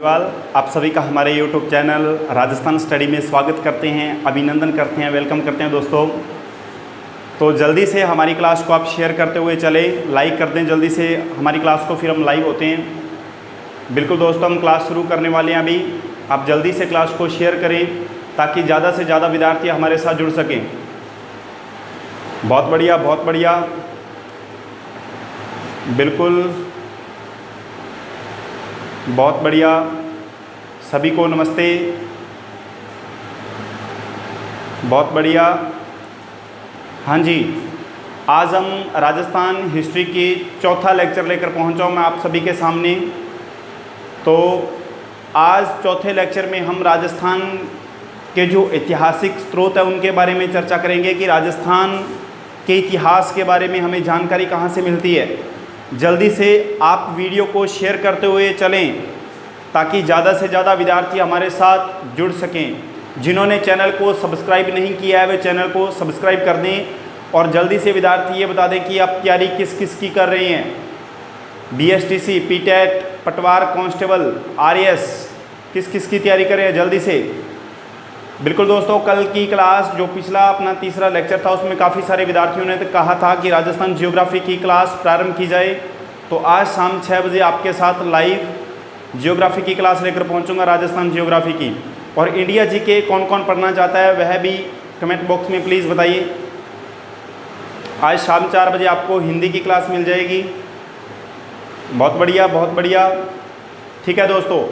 आप सभी का हमारे YouTube चैनल राजस्थान स्टडी में स्वागत करते हैं, अभिनंदन करते हैं, वेलकम करते हैं दोस्तों। तो जल्दी से हमारी क्लास को आप शेयर करते हुए चले, लाइक कर दें जल्दी से हमारी क्लास को, फिर हम लाइव होते हैं। बिल्कुल दोस्तों, हम क्लास शुरू करने वाले हैं अभी। आप जल्दी से क्लास को शेयर करें ताकि ज़्यादा से ज़्यादा विद्यार्थी हमारे साथ जुड़ सकें। बहुत बढ़िया, बहुत बढ़िया, बिल्कुल बहुत बढ़िया। सभी को नमस्ते, बहुत बढ़िया। हाँ जी, आज हम राजस्थान हिस्ट्री की चौथा लेक्चर लेकर पहुंचा हूं मैं आप सभी के सामने। तो आज चौथे लेक्चर में हम राजस्थान के जो ऐतिहासिक स्रोत हैं उनके बारे में चर्चा करेंगे कि राजस्थान के इतिहास के बारे में हमें जानकारी कहाँ से मिलती है। जल्दी से आप वीडियो को शेयर करते हुए चलें ताकि ज़्यादा से ज़्यादा विद्यार्थी हमारे साथ जुड़ सकें। जिन्होंने चैनल को सब्सक्राइब नहीं किया है वे चैनल को सब्सक्राइब कर दें और जल्दी से विद्यार्थी ये बता दें कि आप तैयारी किस किस की कर रहे हैं। BSTC, PTET, पटवार कांस्टेबल, RAS किस किस की तैयारी कर रहे हैं जल्दी से। बिल्कुल दोस्तों, कल की क्लास जो पिछला अपना तीसरा लेक्चर था उसमें काफ़ी सारे विद्यार्थियों ने तो कहा था कि राजस्थान जियोग्राफी की क्लास प्रारंभ की जाए। तो आज शाम 6 बजे आपके साथ लाइव जियोग्राफी की क्लास लेकर पहुंचूंगा, राजस्थान जियोग्राफी की। और इंडिया जीके कौन कौन पढ़ना चाहता है वह भी कमेंट बॉक्स में प्लीज़ बताइए। आज शाम 4 बजे आपको हिंदी की क्लास मिल जाएगी। बहुत बढ़िया, बहुत बढ़िया। ठीक है दोस्तों,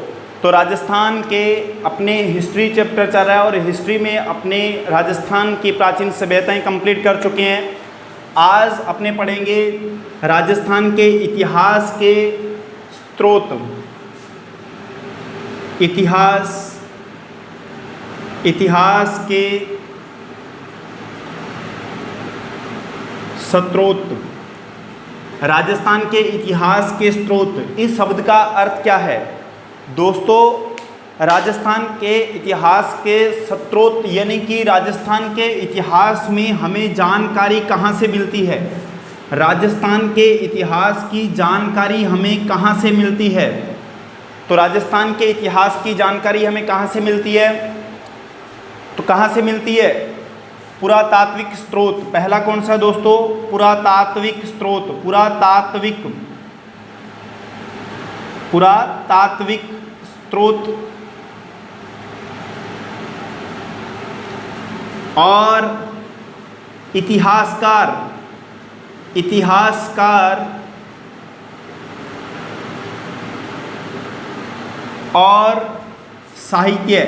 तो राजस्थान के अपने हिस्ट्री चैप्टर चल रहा है और हिस्ट्री में अपने राजस्थान की प्राचीन सभ्यताएं कंप्लीट कर चुके हैं। आज अपने पढ़ेंगे राजस्थान के इतिहास के स्रोत। इतिहास के स्रोत, राजस्थान के इतिहास के स्रोत, इस शब्द का अर्थ क्या है दोस्तों? राजस्थान के इतिहास के स्रोत यानी कि राजस्थान के इतिहास में हमें जानकारी कहाँ से मिलती है। राजस्थान के इतिहास की जानकारी हमें कहाँ से मिलती है? तो राजस्थान के इतिहास की जानकारी हमें कहाँ से मिलती है? तो कहाँ से मिलती है? पुरातात्विक स्रोत। पहला कौन सा दोस्तों? पुरातात्विक स्रोत। पुरातात्विक स्रोत। और इतिहासकार और साहित्य।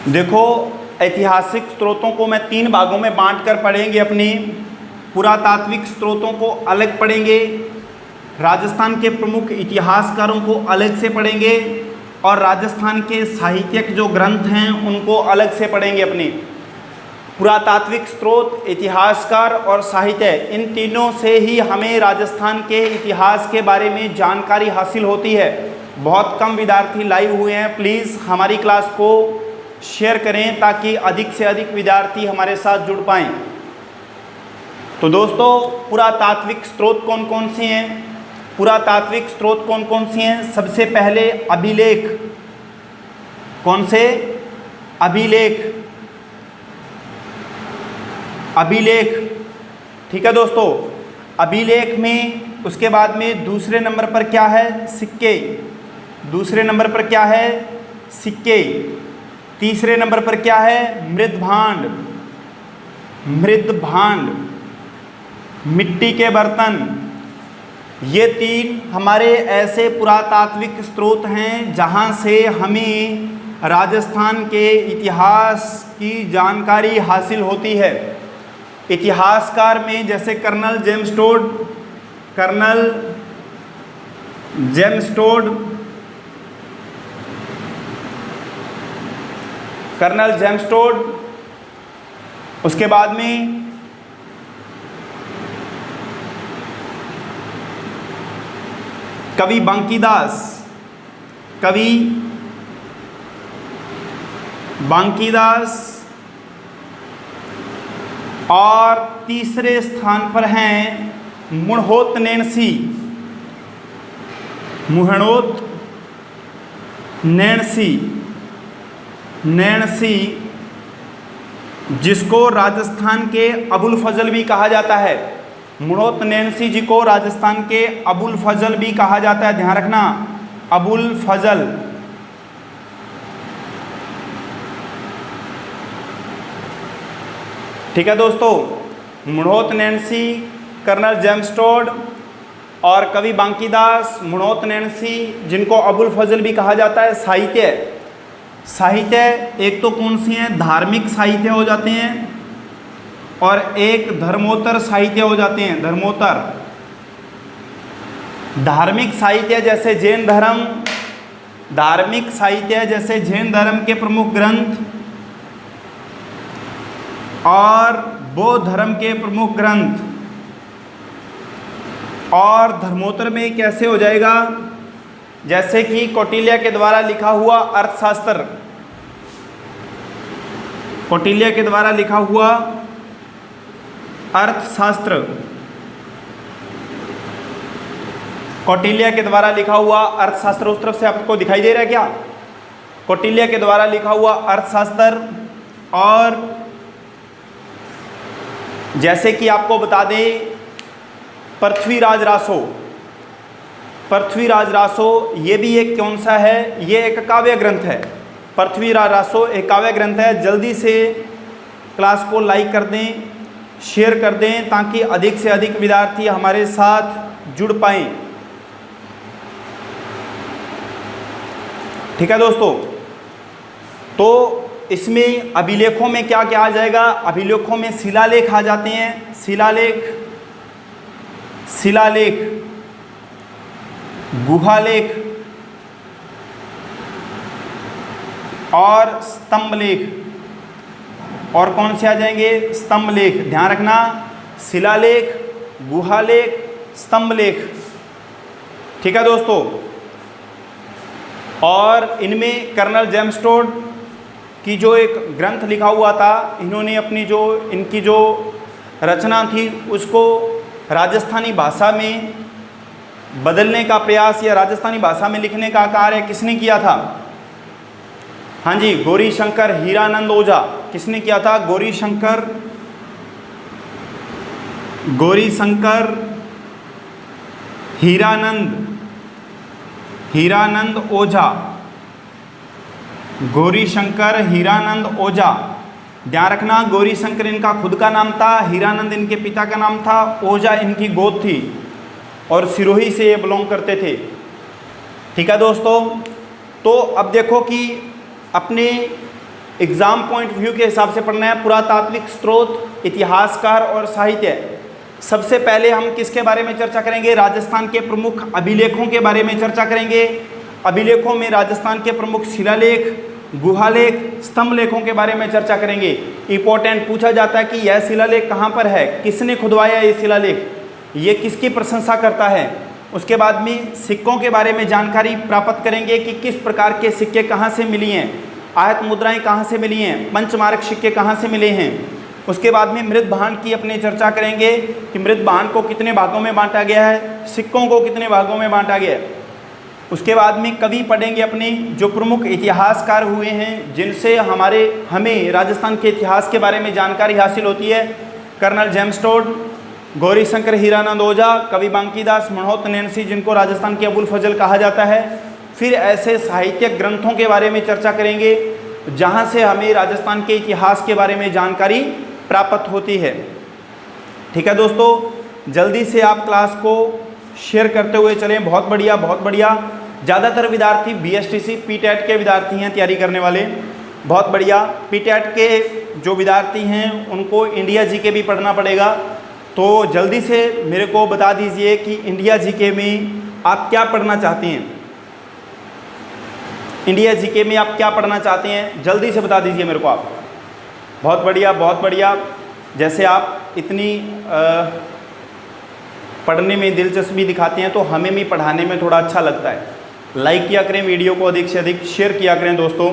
देखो, ऐतिहासिक स्रोतों को मैं 3 भागों में बांटकर पढ़ेंगे। अपने पुरातात्विक स्रोतों को अलग पढ़ेंगे, राजस्थान के प्रमुख इतिहासकारों को अलग से पढ़ेंगे और राजस्थान के साहित्यिक जो ग्रंथ हैं उनको अलग से पढ़ेंगे। अपने पुरातात्विक स्रोत, इतिहासकार और साहित्य, इन तीनों से ही हमें राजस्थान के इतिहास के बारे में जानकारी हासिल होती है। बहुत कम विद्यार्थी लाइव हुए हैं, प्लीज़ हमारी क्लास को शेयर करें ताकि अधिक से अधिक विद्यार्थी हमारे साथ जुड़ पाएँ। तो दोस्तों, पुरातात्विक स्रोत कौन कौन से हैं? पुरातात्विक स्रोत कौन कौन से हैं? सबसे पहले अभिलेख। कौन से? अभिलेख। ठीक है दोस्तों, अभिलेख में उसके बाद में दूसरे नंबर पर क्या है? सिक्के। दूसरे नंबर पर क्या है? सिक्के। तीसरे नंबर पर क्या है? मृदभांड, मिट्टी के बर्तन। ये 3 हमारे ऐसे पुरातात्विक स्रोत हैं जहाँ से हमें राजस्थान के इतिहास की जानकारी हासिल होती है। इतिहासकार में जैसे कर्नल जेम्स टोड, उसके बाद में कवि बांकीदास और तीसरे स्थान पर हैं मुणहोत्नेन्सी। मुहणोत नैणसी, नैणसी जिसको राजस्थान के अबुल फजल भी कहा जाता है। मुहणोत नैणसी जी को राजस्थान के अबुल फजल भी कहा जाता है, ध्यान रखना, अबुल फजल। ठीक है दोस्तों, Muhnot Nainsi, colonel James Tod और कवि बांकीदास, मुहणोत नैणसी जिनको अबुल फजल भी कहा जाता है। साहित्य, साहित्य एक तो कौन सी हैं, धार्मिक साहित्य हो जाते हैं और एक धर्मोत्तर साहित्य हो जाते हैं। धर्मोत्तर, धार्मिक साहित्य जैसे जैन धर्म, धार्मिक साहित्य जैसे जैन धर्म के प्रमुख ग्रंथ और बौद्ध धर्म के प्रमुख ग्रंथ। और धर्मोत्तर में कैसे हो जाएगा, जैसे कि कौटिल्य के द्वारा लिखा हुआ अर्थशास्त्र, कौटिल्य के द्वारा लिखा हुआ अर्थशास्त्र, कौटिल्य के द्वारा लिखा हुआ अर्थशास्त्र, उस तरफ से आपको दिखाई दे रहा है क्या, कौटिल्य के द्वारा लिखा हुआ अर्थशास्त्र। और जैसे कि आपको बता दें पृथ्वीराज रासो, पृथ्वीराज रासो ये भी एक कौन सा है, ये एक काव्य ग्रंथ है। पृथ्वीराज रासो एक काव्य ग्रंथ है। जल्दी से क्लास को लाइक कर दें, शेयर कर दें ताकि अधिक से अधिक विद्यार्थी हमारे साथ जुड़ पाएं। ठीक है दोस्तों, तो इसमें अभिलेखों में क्या क्या आ जाएगा, अभिलेखों में शिलालेख आ जाते हैं, शिलालेख, शिलालेख, गुहालेख और स्तंभलेख। और कौन से आ जाएंगे, स्तंभलेख, ध्यान रखना, शिलालेख, गुहालेख, स्तंभलेख। ठीक है दोस्तों, और इनमें कर्नल जेम्स टोड की जो एक ग्रंथ लिखा हुआ था, इन्होंने अपनी जो इनकी जो रचना थी उसको राजस्थानी भाषा में बदलने का प्रयास या राजस्थानी भाषा में लिखने का कार्य किसने किया था, हाँ जी, गौरीशंकर हीरानंद ओझा। किसने किया था, गौरीशंकर, गौरीशंकर हीरानंद, हीरानंद ओझा, गौरीशंकर हीरानंद ओझा। ध्यान रखना, गौरीशंकर इनका खुद का नाम था, हीरानंद इनके पिता का नाम था, ओझा इनकी गोद थी और सिरोही से ये बिलोंग करते थे। ठीक है दोस्तों, तो अब देखो कि अपने एग्ज़ाम पॉइंट व्यू के हिसाब से पढ़ना है पुरातात्विक स्रोत, इतिहासकार और साहित्य। सबसे पहले हम किसके बारे में चर्चा करेंगे, राजस्थान के प्रमुख अभिलेखों के बारे में चर्चा करेंगे। अभिलेखों में राजस्थान के प्रमुख शिलालेख, गुहालेख, स्तंभ लेखों के बारे में चर्चा करेंगे। इंपॉर्टेंट पूछा जाता है कि यह शिलालेख कहाँ पर है, किसने खुदवाया ये शिलालेख, ये किसकी प्रशंसा करता है। उसके बाद में सिक्कों के बारे में जानकारी प्राप्त करेंगे कि किस प्रकार के सिक्के कहाँ से मिली हैं, आयत मुद्राएं कहाँ से मिली हैं, पंचमार्क सिक्के कहाँ से मिले हैं। उसके बाद में मृत भांड की अपनी चर्चा करेंगे कि मृत भांड को कितने भागों में बांटा गया है, सिक्कों को कितने भागों में बांटा गया है। उसके बाद में कवि पढ़ेंगे अपने जो प्रमुख इतिहासकार हुए हैं जिनसे हमें राजस्थान के इतिहास के बारे में जानकारी हासिल होती है। Colonel James Tod, Gaurishankar Hiranand Ojha, कवि बांकीदास, मुहणोत नैणसी जिनको राजस्थान के अबुल फजल कहा जाता है। फिर ऐसे साहित्यिक ग्रंथों के बारे में चर्चा करेंगे जहाँ से हमें राजस्थान के इतिहास के बारे में जानकारी प्राप्त होती है। ठीक है दोस्तों, जल्दी से आप क्लास को शेयर करते हुए चलें। बहुत बढ़िया, बहुत बढ़िया। ज़्यादातर विद्यार्थी बीएसटीसी पीटेट के विद्यार्थी हैं तैयारी करने वाले, बहुत बढ़िया। पीटेट के जो विद्यार्थी हैं उनको इंडिया जीके भी पढ़ना पड़ेगा, तो जल्दी से मेरे को बता दीजिए कि इंडिया जीके में आप क्या पढ़ना चाहते हैं, इंडिया जीके में आप क्या पढ़ना चाहते हैं, जल्दी से बता दीजिए मेरे को आप। बहुत बढ़िया, बहुत बढ़िया। जैसे आप इतनी पढ़ने में दिलचस्पी दिखाते हैं तो हमें भी पढ़ाने में थोड़ा अच्छा लगता है। लाइक किया करें वीडियो को, अधिक से अधिक शेयर किया करें दोस्तों।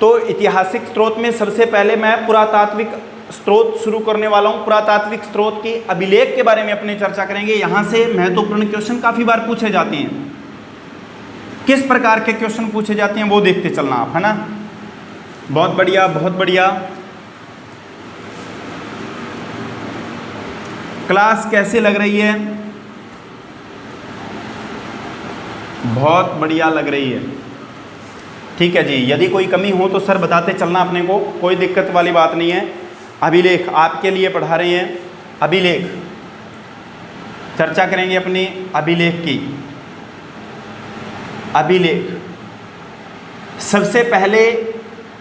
तो ऐतिहासिक स्रोत में सबसे पहले मैं पुरातात्विक स्रोत शुरू करने वाला हूँ। पुरातात्विक स्रोत के अभिलेख के बारे में अपनी चर्चा करेंगे। यहाँ से महत्वपूर्ण क्वेश्चन काफ़ी बार पूछे जाते हैं। किस प्रकार के क्वेश्चन पूछे जाते हैं वो देखते चलना आप, है ना। बहुत बढ़िया, बहुत बढ़िया। क्लास कैसी लग रही है? बहुत बढ़िया लग रही है, ठीक है जी। यदि कोई कमी हो तो सर बताते चलना अपने को, कोई दिक्कत वाली बात नहीं है। अभिलेख आपके लिए पढ़ा रहे हैं। अभिलेख चर्चा करेंगे अपने अभिलेख की। अभिलेख सबसे पहले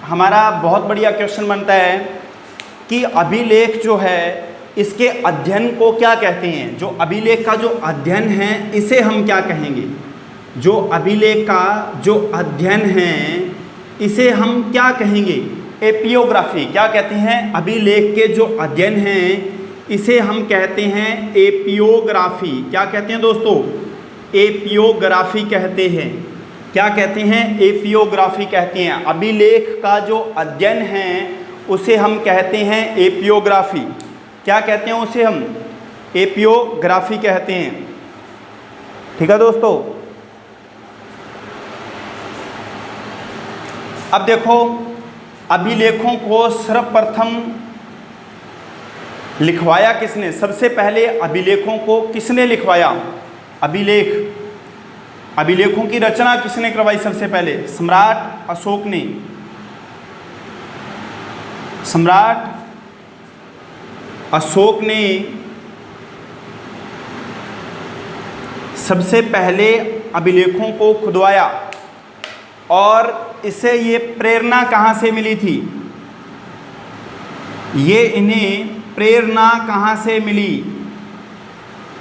हमारा बहुत बढ़िया क्वेश्चन बनता है कि अभिलेख जो है इसके अध्ययन को क्या कहते हैं। जो अभिलेख का जो अध्ययन है इसे हम क्या कहेंगे? जो अभिलेख का जो अध्ययन है इसे हम क्या कहेंगे? एपियोग्राफी। क्या कहते हैं? अभिलेख के जो अध्ययन हैं इसे हम कहते हैं एपियोग्राफी। क्या कहते हैं दोस्तों? एपियोग्राफी कहते हैं। क्या कहते हैं? एपियोग्राफी कहते हैं। अभिलेख का जो अध्ययन है उसे हम कहते हैं एपियोग्राफी। क्या कहते हैं उसे? हम एपियोग्राफी कहते हैं। ठीक है दोस्तों। अब देखो, अभिलेखों को सर्वप्रथम लिखवाया किसने? सबसे पहले अभिलेखों को किसने लिखवाया? अभिलेखों की रचना किसने करवाई? सबसे पहले सम्राट अशोक ने। सम्राट अशोक ने सबसे पहले अभिलेखों को खुदवाया। और इसे ये प्रेरणा कहाँ से मिली थी? ये इन्हें प्रेरणा कहाँ से मिली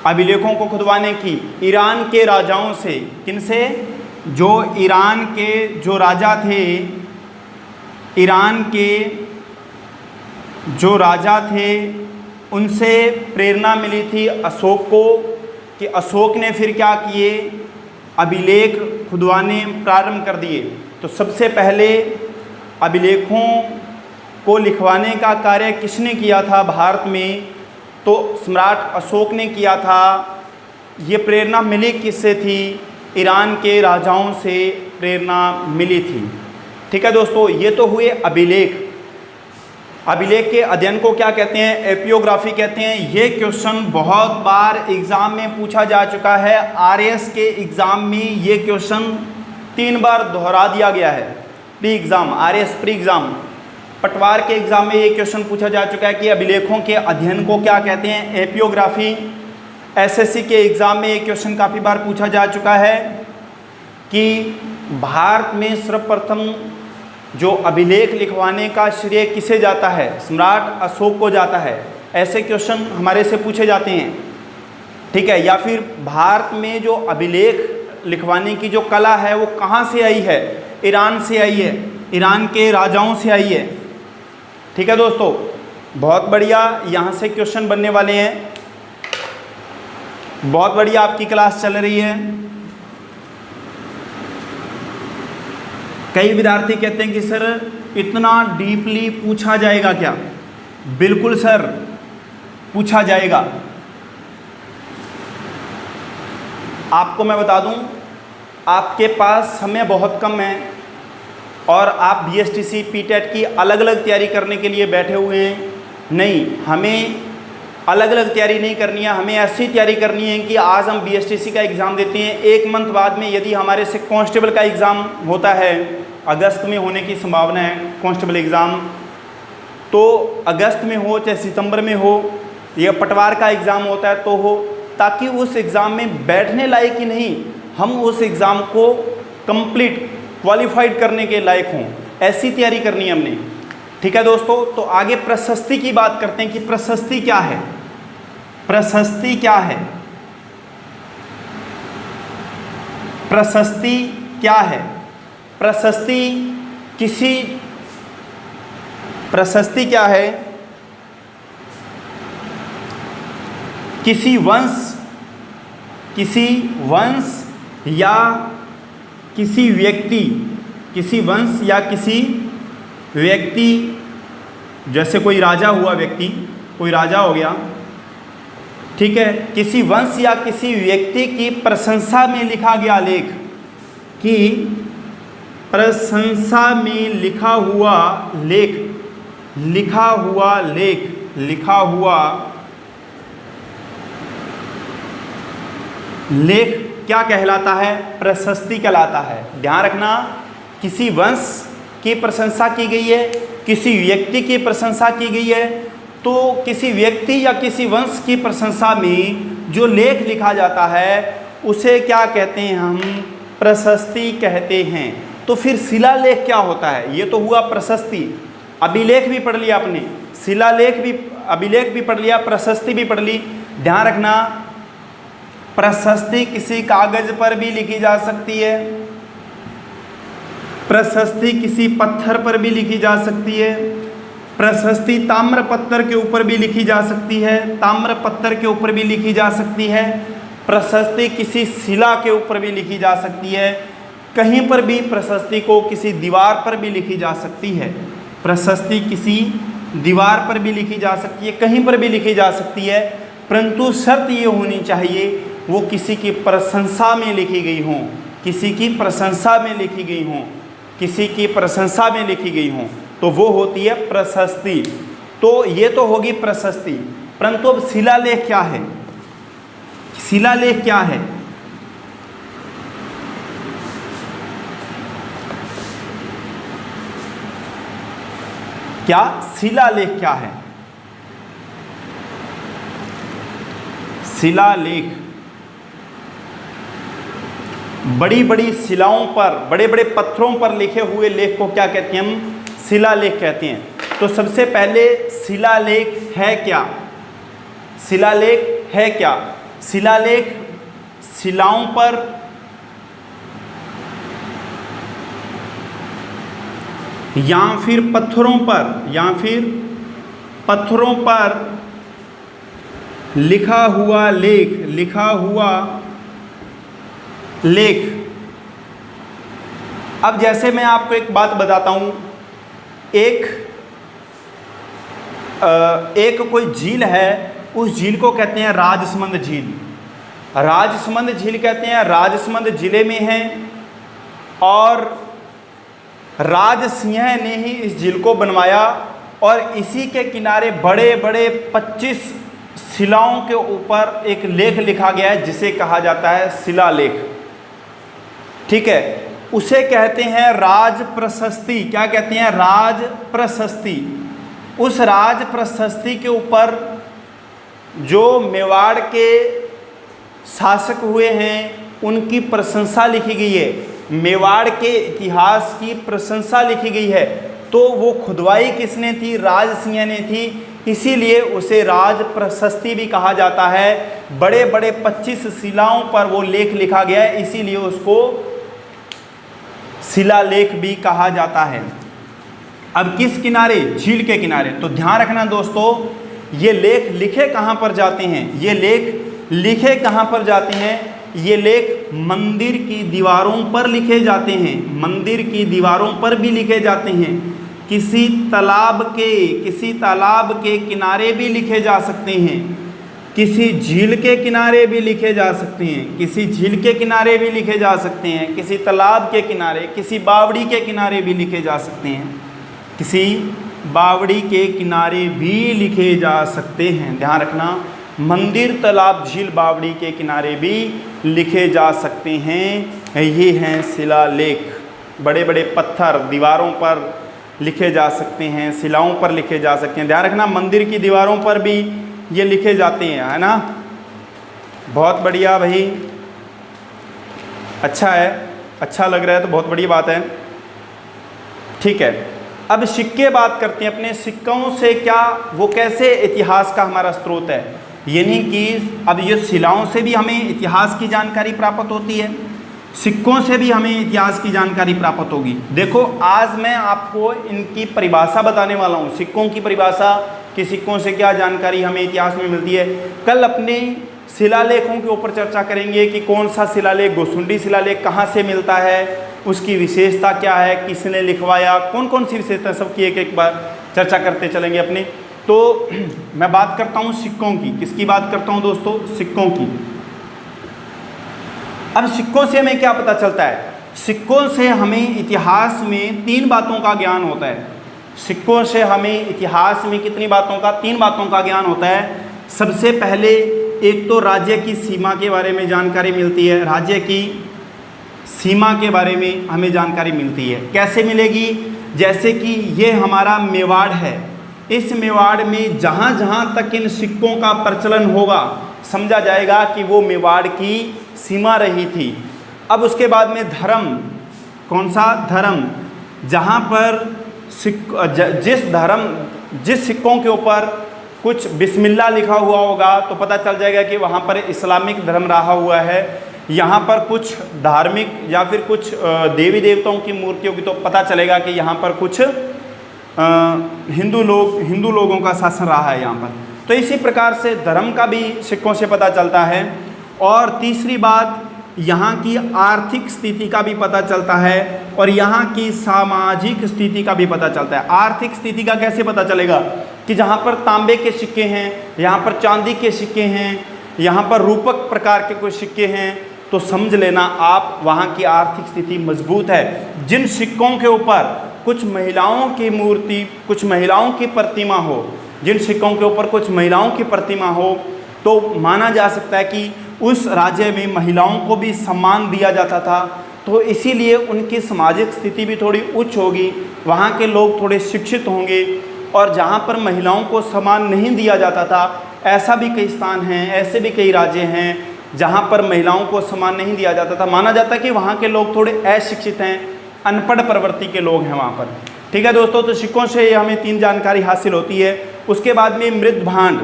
अभिलेखों को खुदवाने की? ईरान के राजाओं से। किनसे? जो ईरान के जो राजा थे, ईरान के जो राजा थे उनसे प्रेरणा मिली थी अशोक को, कि अशोक ने फिर क्या किए? अभिलेख खुदवाने प्रारंभ कर दिए। तो सबसे पहले अभिलेखों को लिखवाने का कार्य किसने किया था भारत में? तो सम्राट अशोक ने किया था। ये प्रेरणा मिली किससे थी? ईरान के राजाओं से प्रेरणा मिली थी। ठीक है दोस्तों, ये तो हुए अभिलेख। अभिलेख के अध्ययन को क्या कहते हैं? एपियोग्राफी कहते हैं। ये क्वेश्चन बहुत बार एग्ज़ाम में पूछा जा चुका है। आरएस के एग्ज़ाम में ये क्वेश्चन 3 बार दोहरा दिया गया है। Pre exam, RS pre exam, पटवार के एग्ज़ाम में ये क्वेश्चन पूछा जा चुका है कि अभिलेखों के अध्ययन को क्या कहते हैं? एपियोग्राफी। एसएससी के एग्ज़ाम में ये क्वेश्चन काफ़ी बार पूछा जा चुका है कि भारत में सर्वप्रथम जो अभिलेख लिखवाने का श्रेय किसे जाता है? सम्राट अशोक को जाता है। ऐसे क्वेश्चन हमारे से पूछे जाते हैं। ठीक है। या फिर भारत में जो अभिलेख लिखवाने की जो कला है वो कहाँ से आई है? ईरान से आई है, ईरान के राजाओं से आई है। ठीक है दोस्तों, बहुत बढ़िया। यहाँ से क्वेश्चन बनने वाले हैं। बहुत बढ़िया आपकी क्लास चल रही है। कई विद्यार्थी कहते हैं कि सर इतना डीपली पूछा जाएगा क्या? बिल्कुल सर, पूछा जाएगा। आपको मैं बता दूं, आपके पास समय बहुत कम है और आप बीएसटीसी पीटेट की अलग अलग तैयारी करने के लिए बैठे हुए हैं। नहीं, हमें अलग अलग तैयारी नहीं करनी है। हमें ऐसी तैयारी करनी है कि आज हम बीएसटीसी का एग्ज़ाम देते हैं, 1 मंथ बाद में यदि हमारे से कांस्टेबल का एग्ज़ाम होता है, अगस्त में होने की संभावना है कांस्टेबल एग्ज़ाम, तो अगस्त में हो चाहे सितंबर में हो, या पटवार का एग्ज़ाम होता है तो हो, ताकि उस एग्ज़ाम में बैठने लायक ही नहीं, हम उस एग्ज़ाम को कंप्लीट क्वालिफाइड करने के लायक हों। ऐसी तैयारी करनी है हमने। ठीक है दोस्तों, तो आगे प्रशस्ति की बात करते हैं कि प्रशस्ति क्या है। प्रशस्ति क्या है? प्रशस्ति क्या है? प्रशस्ति क्या है? किसी वंश या किसी व्यक्ति, जैसे कोई राजा हुआ, व्यक्ति कोई राजा हो गया, ठीक है, किसी वंश या किसी व्यक्ति की प्रशंसा में लिखा गया लेख, की प्रशंसा में लिखा हुआ लेख क्या कहलाता है? प्रशस्ति कहलाता है। ध्यान रखना, किसी वंश की प्रशंसा की गई है, किसी व्यक्ति की प्रशंसा की गई है, तो किसी व्यक्ति या किसी वंश की प्रशंसा में जो लेख लिखा जाता है उसे क्या कहते हैं? हम प्रशस्ति कहते हैं। तो फिर शिलालेख क्या होता है? ये तो हुआ प्रशस्ति। अभिलेख भी पढ़ लिया आपने, अभिलेख भी पढ़ लिया, प्रशस्ति भी पढ़ ली। ध्यान रखना, प्रशस्ति किसी कागज पर भी लिखी जा सकती है, प्रशस्ति किसी पत्थर पर भी लिखी जा सकती है, प्रशस्ति ताम्र पत्थर के ऊपर भी लिखी जा सकती है, प्रशस्ति किसी शिला के ऊपर भी लिखी जा सकती है, कहीं पर भी प्रशस्ति को किसी दीवार पर भी लिखी जा सकती है, प्रशस्ति किसी दीवार पर भी लिखी जा सकती है, कहीं पर भी लिखी जा सकती है, परंतु शर्त ये होनी चाहिए वो किसी की प्रशंसा में लिखी गई हों, किसी की प्रशंसा में लिखी गई हों, तो वो होती है प्रशस्ति। तो ये तो होगी प्रशस्ति, परंतु अब शिलालेख क्या है? शिलालेख क्या है? शिलालेख क्या है? शिलालेख बड़ी बड़ी शिलाओं पर, बड़े बड़े पत्थरों पर लिखे हुए लेख को क्या कहते हैं? हम शिलालेख कहते हैं। तो सबसे पहले शिलालेख है क्या? शिलालेख शिलाओं पर या फिर पत्थरों पर लिखा हुआ लेख। अब जैसे मैं आपको एक बात बताता हूँ, एक कोई झील है, उस झील को कहते हैं राजसमंद झील। राजसमंद जिले में है और राजसिंह ने ही इस झील को बनवाया और इसी के किनारे बड़े बड़े 25 शिलाओं के ऊपर एक लेख लिखा गया है जिसे कहा जाता है शिलालेख। ठीक है, उसे कहते हैं राज प्रशस्ति। क्या कहते हैं? राज प्रशस्ति। उस राज प्रशस्ति के ऊपर जो मेवाड़ के शासक हुए हैं उनकी प्रशंसा लिखी गई है, मेवाड़ के इतिहास की प्रशंसा लिखी गई है। तो वो खुदवाई किसने थी? राज सिंह ने थी, इसीलिए उसे राज प्रशस्ति भी कहा जाता है। बड़े बड़े 25 शिलाओं पर वो लेख लिखा गया है, इसीलिए उसको शिलालेख भी कहा जाता है। अब किस किनारे? झील के किनारे। तो ध्यान रखना दोस्तों, ये लेख लिखे कहाँ पर जाते हैं? ये लेख मंदिर की दीवारों पर लिखे जाते हैं, मंदिर की दीवारों पर भी लिखे जाते हैं, किसी तालाब के किनारे भी लिखे जा सकते हैं, किसी झील के किनारे भी लिखे जा सकते हैं, किसी तालाब के किनारे, किसी बावड़ी के किनारे भी लिखे जा सकते हैं, ध्यान रखना, मंदिर, तालाब, झील, बावड़ी के किनारे भी लिखे जा सकते हैं। ये हैं शिलालेख। बड़े बड़े पत्थर दीवारों पर लिखे जा सकते हैं, शिलाओं पर लिखे जा सकते हैं। ध्यान रखना, मंदिर की दीवारों पर भी ये लिखे जाते हैं, है ना। बहुत बढ़िया भाई, अच्छा है, अच्छा लग रहा है तो बहुत बड़ी बात है। ठीक है, अब सिक्के बात करते हैं। अपने सिक्कों से क्या, वो कैसे इतिहास का हमारा स्रोत है, यानी कि अब ये शिलाओं से भी हमें इतिहास की जानकारी प्राप्त होती है, सिक्कों से भी हमें इतिहास की जानकारी प्राप्त होगी। देखो, आज मैं आपको इनकी परिभाषा बताने वाला हूँ, सिक्कों की परिभाषा कि सिक्कों से क्या जानकारी हमें इतिहास में मिलती है। कल अपने शिलालेखों के ऊपर चर्चा करेंगे कि कौन सा शिलालेख, गोसुंडी शिलालेख कहाँ से मिलता है, उसकी विशेषता क्या है, किसने लिखवाया, कौन कौन सी विशेषता, सबकी एक एक बार चर्चा करते चलेंगे अपने। तो मैं बात करता हूँ सिक्कों की। किसकी बात करता हूँ दोस्तों? सिक्कों की। अब सिक्कों से हमें क्या पता चलता है? सिक्कों से हमें इतिहास में 3 बातों का ज्ञान होता है। सिक्कों से हमें इतिहास में कितनी बातों का? 3 बातों का ज्ञान होता है। सबसे पहले एक तो राज्य की सीमा के बारे में जानकारी मिलती है। राज्य की सीमा के बारे में हमें जानकारी मिलती है। कैसे मिलेगी? जैसे कि ये हमारा मेवाड़ है, इस मेवाड़ में जहाँ जहाँ तक इन सिक्कों का प्रचलन होगा समझा जाएगा कि वो मेवाड़ की सीमा रही थी। अब उसके बाद में धर्म, कौन सा धर्म? जहाँ पर जिस सिक्कों के ऊपर कुछ बिस्मिल्लाह लिखा हुआ होगा तो पता चल जाएगा कि वहाँ पर इस्लामिक धर्म रहा हुआ है। यहाँ पर कुछ धार्मिक या फिर कुछ देवी देवताओं की मूर्तियों की तो पता चलेगा कि यहाँ पर कुछ हिंदू लोगों का शासन रहा है यहाँ पर। तो इसी प्रकार से धर्म का भी सिक्कों से पता चलता है। और तीसरी बात, यहाँ की आर्थिक स्थिति का भी पता चलता है और यहाँ की सामाजिक स्थिति का भी पता चलता है। आर्थिक स्थिति का कैसे पता चलेगा? कि जहाँ पर तांबे के सिक्के हैं, यहाँ पर चांदी के सिक्के हैं, यहाँ पर रूपक प्रकार के कोई सिक्के हैं, तो समझ लेना आप वहाँ की आर्थिक स्थिति मजबूत है। जिन सिक्कों के ऊपर कुछ महिलाओं की मूर्ति, कुछ महिलाओं की प्रतिमा हो, जिन सिक्कों के ऊपर कुछ महिलाओं की प्रतिमा हो, तो माना जा सकता है कि उस राज्य में महिलाओं को भी सम्मान दिया जाता था। तो इसीलिए उनकी सामाजिक स्थिति भी थोड़ी उच्च होगी, वहाँ के लोग थोड़े शिक्षित होंगे। और जहाँ पर महिलाओं को सम्मान नहीं दिया जाता था, ऐसा भी कई स्थान हैं, ऐसे भी कई राज्य हैं जहाँ पर महिलाओं को सम्मान नहीं दिया जाता था। माना जाता है कि वहाँ के लोग थोड़े अशिक्षित हैं, अनपढ़ प्रवृत्ति के लोग हैं वहाँ पर। ठीक है दोस्तों, तो सिक्कों से हमें 3 जानकारी हासिल होती है। उसके बाद में मृद भांड,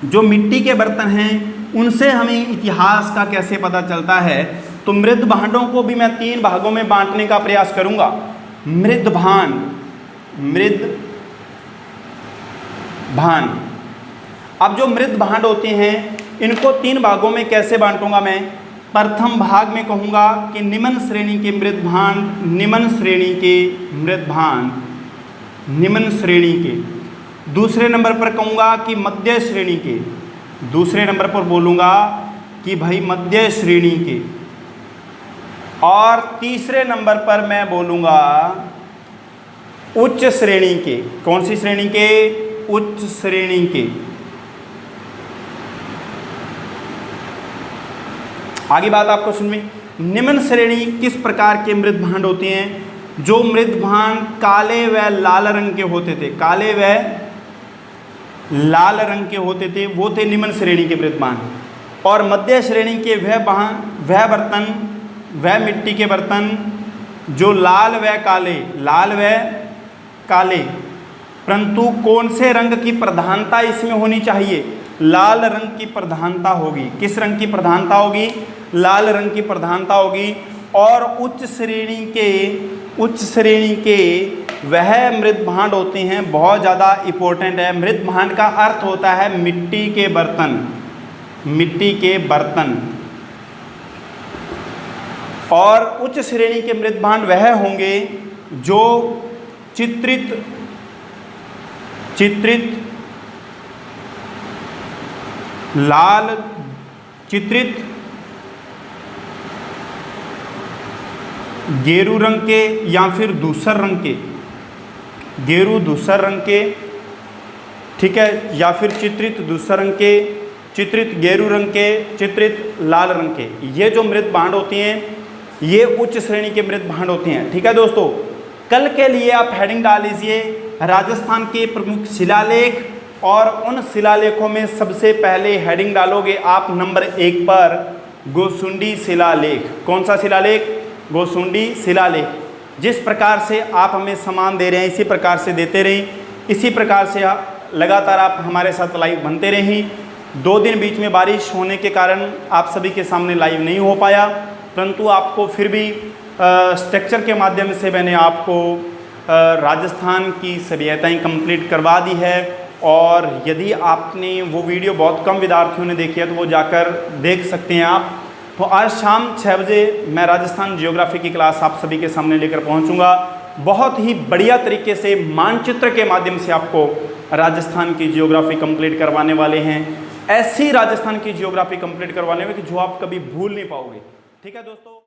जो मिट्टी के बर्तन हैं, उनसे हमें इतिहास का कैसे पता चलता है? तो मृद भांडों को भी मैं 3 भागों में बांटने का प्रयास करूँगा। मृद भांड। अब जो मृद भांड होते हैं, इनको 3 भागों में कैसे बांटूंगा मैं? प्रथम भाग में कहूँगा कि निम्न श्रेणी के मृद भांड, निम्न श्रेणी के मृद भांड, निम्न श्रेणी के। दूसरे नंबर पर कहूँगा कि मध्य श्रेणी के, दूसरे नंबर पर बोलूँगा कि भाई मध्य श्रेणी के। और तीसरे नंबर पर मैं बोलूँगा उच्च श्रेणी के। कौन सी श्रेणी के? उच्च श्रेणी के। आगे बात आपको सुन में, निम्न श्रेणी किस प्रकार के मृद भांड होते हैं? जो मृद भांड काले व लाल रंग के होते थे, काले व लाल रंग के होते थे, वो थे निम्न श्रेणी के मृद भांड। और मध्य श्रेणी के वह बर्तन, वह मिट्टी के बर्तन जो लाल व काले, परंतु कौन से रंग की प्रधानता इसमें होनी चाहिए? लाल रंग की प्रधानता होगी। किस रंग की प्रधानता होगी? लाल रंग की प्रधानता होगी। और उच्च श्रेणी के वह मृद भांड होते हैं, बहुत ज़्यादा इम्पोर्टेंट है। मृद भांड का अर्थ होता है मिट्टी के बर्तन, मिट्टी के बर्तन। और उच्च श्रेणी के मृद भांड वह होंगे जो चित्रित गेरू रंग के या फिर धूसर रंग के, गेरू धूसर रंग के, ठीक है, या फिर चित्रित धूसर रंग के, चित्रित गेरू रंग के, चित्रित लाल रंग के। ये जो मृद भांड होती हैं, ये उच्च श्रेणी के मृद भांड होते हैं। ठीक है दोस्तों, कल के लिए आप हेडिंग डाल लीजिए राजस्थान के प्रमुख शिलालेख, और उन शिलालेखों में सबसे पहले हेडिंग डालोगे आप नंबर 1 पर गोसुंडी शिलालेख। कौन सा शिलालेख? गोसुंडी शिलालेख। जिस प्रकार से आप हमें सम्मान दे रहे हैं, इसी प्रकार से देते रहें, इसी प्रकार से लगातार आप हमारे साथ लाइव बनते रहें। 2 दिन बीच में बारिश होने के कारण आप सभी के सामने लाइव नहीं हो पाया, परंतु आपको फिर भी स्ट्रक्चर के माध्यम से मैंने आपको राजस्थान की सभ्यताएं कंप्लीट करवा दी है। और यदि आपने वो वीडियो बहुत कम विद्यार्थियों ने देखी है तो वो जाकर देख सकते हैं आप। तो आज शाम 6 बजे मैं राजस्थान जियोग्राफी की क्लास आप सभी के सामने लेकर पहुंचूंगा। बहुत ही बढ़िया तरीके से मानचित्र के माध्यम से आपको राजस्थान की जियोग्राफी कंप्लीट करवाने वाले हैं। ऐसी राजस्थान की जियोग्राफी कंप्लीट करवाने में कि जो आप कभी भूल नहीं पाओगे। ठीक है दोस्तों।